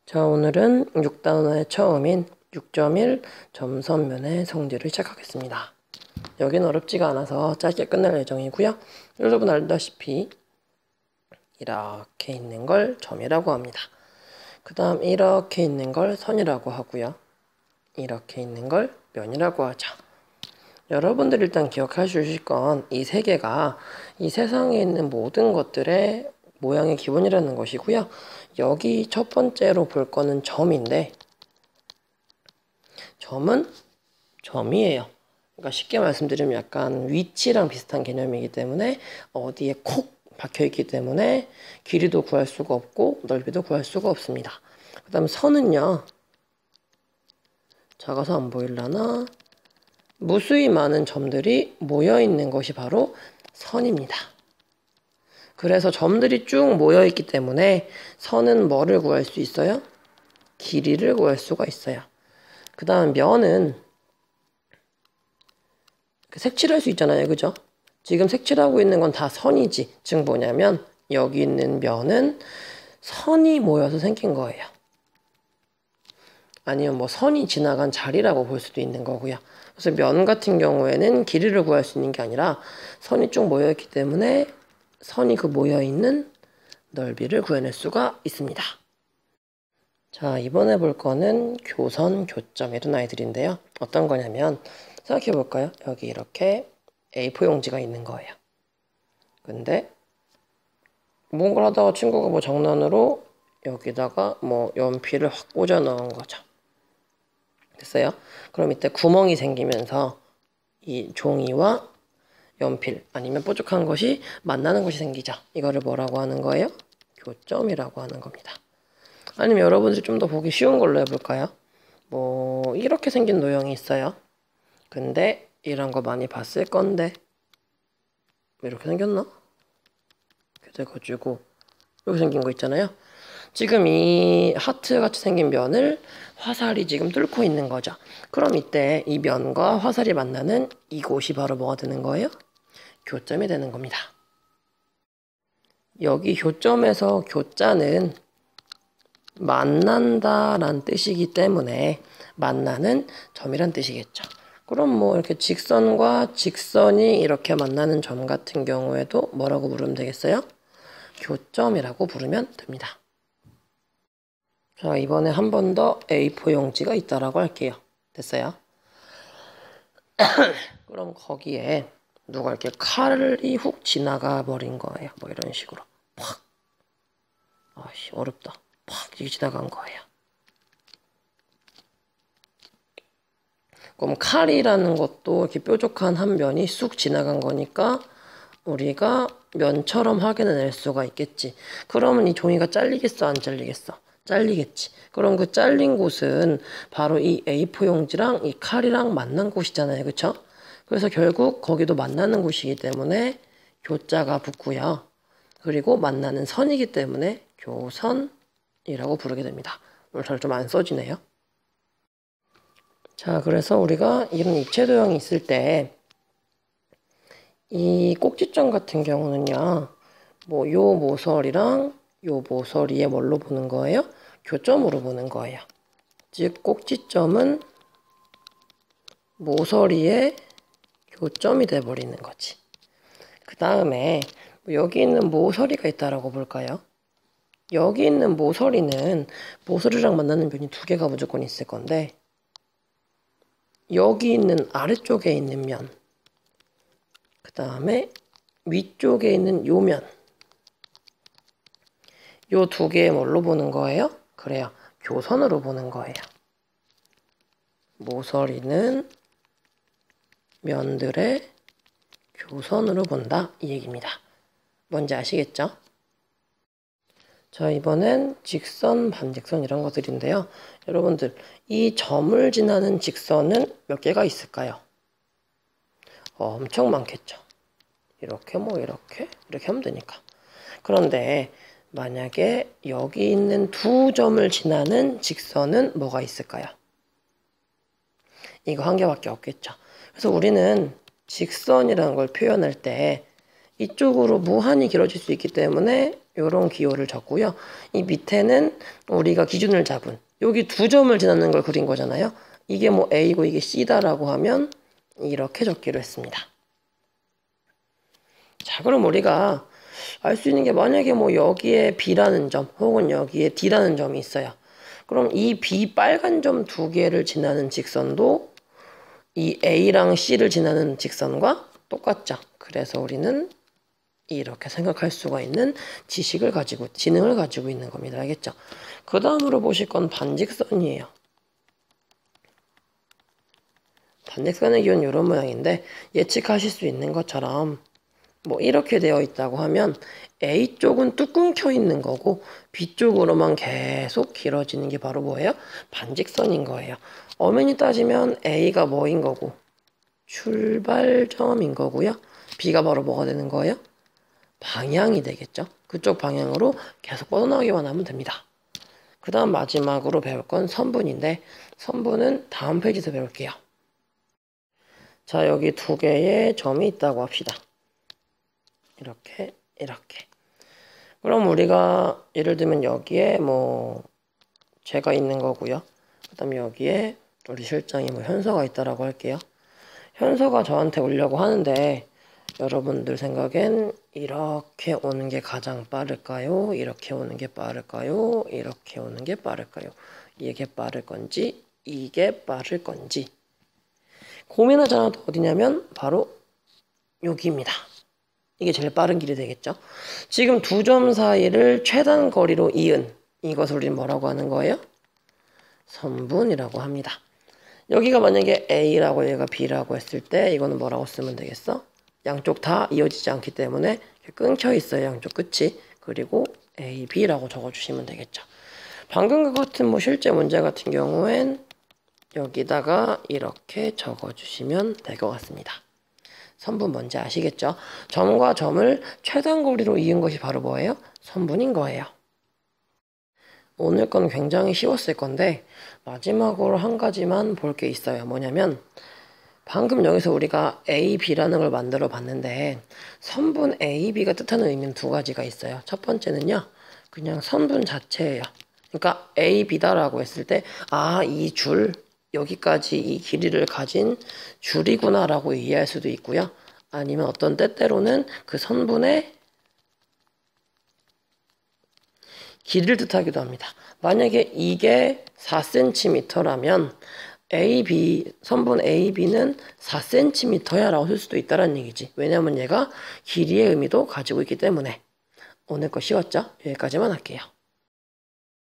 자, 오늘은 6단원의 처음인 6.1 점선면의 성질을 시작하겠습니다. 여기는 어렵지가 않아서 짧게 끝낼 예정이고요. 여러분 알다시피 이렇게 있는 걸 점이라고 합니다. 그 다음 이렇게 있는 걸 선이라고 하고요. 이렇게 있는 걸 면이라고 하죠. 여러분들 일단 기억해 주실 건 이 세 개가 이 세상에 있는 모든 것들의 모양의 기본이라는 것이고요. 여기 첫 번째로 볼 거는 점인데 점은 점이에요. 그러니까 쉽게 말씀드리면 약간 위치랑 비슷한 개념이기 때문에 어디에 콕 박혀있기 때문에 길이도 구할 수가 없고 넓이도 구할 수가 없습니다. 그 다음 선은요. 작아서 안 보일라나? 무수히 많은 점들이 모여있는 것이 바로 선입니다. 그래서 점들이 쭉 모여있기 때문에 선은 뭐를 구할 수 있어요? 길이를 구할 수가 있어요. 그 다음 면은 색칠할 수 있잖아요. 그죠? 지금 색칠하고 있는 건 다 선이지. 즉 뭐냐면 여기 있는 면은 선이 모여서 생긴 거예요. 아니면 뭐 선이 지나간 자리라고 볼 수도 있는 거고요. 그래서 면 같은 경우에는 길이를 구할 수 있는 게 아니라 선이 쭉 모여있기 때문에 선이 그 모여있는 넓이를 구해낼 수가 있습니다. 자, 이번에 볼 거는 교선, 교점 이런 아이들인데요. 어떤 거냐면 생각해 볼까요? 여기 이렇게 A4 용지가 있는 거예요. 근데 뭔가를 하다가 친구가 뭐 장난으로 여기다가 뭐 연필을 확 꽂아 넣은 거죠. 됐어요? 그럼 이때 구멍이 생기면서 이 종이와 연필 아니면 뾰족한 것이 만나는 곳이 생기죠. 이거를 뭐라고 하는 거예요? 교점이라고 하는 겁니다. 아니면 여러분들이 좀 더 보기 쉬운 걸로 해볼까요? 뭐 이렇게 생긴 도형이 있어요. 근데 이런 거 많이 봤을 건데 이렇게 생겼나? 이렇게 돼가지고 이렇게 생긴 거 있잖아요. 지금 이 하트 같이 생긴 면을 화살이 지금 뚫고 있는 거죠. 그럼 이때 이 면과 화살이 만나는 이곳이 바로 뭐가 되는 거예요? 교점이 되는 겁니다. 여기 교점에서 교자는 만난다란 뜻이기 때문에 만나는 점이란 뜻이겠죠. 그럼 뭐 이렇게 직선과 직선이 이렇게 만나는 점 같은 경우에도 뭐라고 부르면 되겠어요? 교점이라고 부르면 됩니다. 자, 이번에 한 번 더 A4 용지가 있다라고 할게요. 됐어요? 그럼 거기에 누가 이렇게 칼이 훅 지나가 버린 거예요. 뭐 이런 식으로. 팍. 아씨, 어렵다. 팍 이렇게 지나간 거예요. 그럼 칼이라는 것도 이렇게 뾰족한 한 면이 쑥 지나간 거니까 우리가 면처럼 확인해낼 수가 있겠지. 그러면 이 종이가 잘리겠어, 안 잘리겠어? 잘리겠지. 그럼 그 잘린 곳은 바로 이 A4 용지랑 이 칼이랑 만난 곳이잖아요. 그쵸? 그래서 결국 거기도 만나는 곳이기 때문에 교자가 붙고요. 그리고 만나는 선이기 때문에 교선이라고 부르게 됩니다. 오늘 잘 좀 안 써지네요. 자, 그래서 우리가 이런 입체 도형이 있을 때 이 꼭지점 같은 경우는요. 뭐 요 모서리랑 요 모서리에 뭘로 보는 거예요? 교점으로 보는 거예요. 즉 꼭지점은 모서리의 교점이 돼버리는 거지. 그 다음에 여기 있는 모서리가 있다라고 볼까요? 여기 있는 모서리는 모서리랑 만나는 면이 두 개가 무조건 있을 건데 여기 있는 아래쪽에 있는 면, 그 다음에 위쪽에 있는 요 면, 요 두 개의 뭘로 보는 거예요? 그래요. 교선으로 보는 거예요. 모서리는 면들의 교선으로 본다. 이 얘기입니다. 뭔지 아시겠죠? 자, 이번엔 직선, 반직선 이런 것들인데요. 여러분들, 이 점을 지나는 직선은 몇 개가 있을까요? 엄청 많겠죠. 이렇게 이렇게 하면 되니까. 그런데 만약에 여기 있는 두 점을 지나는 직선은 뭐가 있을까요? 이거 한 개밖에 없겠죠. 그래서 우리는 직선이라는 걸 표현할 때 이쪽으로 무한히 길어질 수 있기 때문에 요런 기호를 적고요. 이 밑에는 우리가 기준을 잡은 여기 2점을 지나는 걸 그린 거잖아요. 이게 뭐 A고 이게 C다라고 하면 이렇게 적기로 했습니다. 자, 그럼 우리가 알 수 있는 게 만약에 뭐 여기에 B라는 점 혹은 여기에 D라는 점이 있어요. 그럼 이 B 빨간 점 2개를 지나는 직선도 이 A랑 C를 지나는 직선과 똑같죠. 그래서 우리는 이렇게 생각할 수가 있는 지능을 가지고 있는 겁니다. 알겠죠? 그 다음으로 보실 건 반직선이에요. 반직선의 기호는 이런 모양인데 예측하실 수 있는 것처럼 뭐 이렇게 되어 있다고 하면 A쪽은 뚝 끊겨 있는 거고 B쪽으로만 계속 길어지는 게 바로 뭐예요? 반직선인 거예요. 엄연히 따지면 A가 뭐인 거고 출발점인 거고요. B가 바로 뭐가 되는 거예요? 방향이 되겠죠. 그쪽 방향으로 계속 뻗어나가기만 하면 됩니다. 그 다음 마지막으로 배울 건 선분인데 선분은 다음 페이지에서 배울게요. 자, 여기 2개의 점이 있다고 합시다. 이렇게. 그럼 우리가 예를 들면 여기에 뭐 제가 있는 거고요. 그 다음에 여기에 우리 실장이 뭐 현서가 있다라고 할게요. 현서가 저한테 오려고 하는데 여러분들 생각엔 이렇게 오는 게 가장 빠를까요? 이렇게 오는 게 빠를까요? 이렇게 오는 게 빠를까요? 이게 빠를 건지 이게 빠를 건지 고민하잖아요. 어디냐면 바로 여기입니다. 이게 제일 빠른 길이 되겠죠. 지금 2점 사이를 최단 거리로 이은 이것을 우리는 뭐라고 하는 거예요? 선분이라고 합니다. 여기가 만약에 A라고 얘가 B라고 했을 때 이거는 뭐라고 쓰면 되겠어? 양쪽 다 이어지지 않기 때문에 끊겨 있어요. 양쪽 끝이. 그리고 A, B라고 적어주시면 되겠죠. 방금 그 같은 뭐 실제 문제 같은 경우엔 여기다가 이렇게 적어주시면 될 것 같습니다. 선분 뭔지 아시겠죠? 점과 점을 최단 거리로 이은 것이 바로 뭐예요? 선분인 거예요. 오늘 건 굉장히 쉬웠을 건데 마지막으로 한 가지만 볼 게 있어요. 뭐냐면 방금 여기서 우리가 A, B라는 걸 만들어 봤는데 선분 A, B가 뜻하는 의미는 2가지가 있어요. 첫 번째는요. 그냥 선분 자체예요. 그러니까 A, B다라고 했을 때 이 줄 여기까지 이 길이를 가진 줄이구나라고 이해할 수도 있고요. 아니면 어떤 때때로는 그 선분의 길이를 뜻하기도 합니다. 만약에 이게 4cm라면 선분 AB는 4cm야 라고 쓸 수도 있다는 얘기지. 왜냐면 얘가 길이의 의미도 가지고 있기 때문에. 오늘 거 쉬웠죠? 여기까지만 할게요.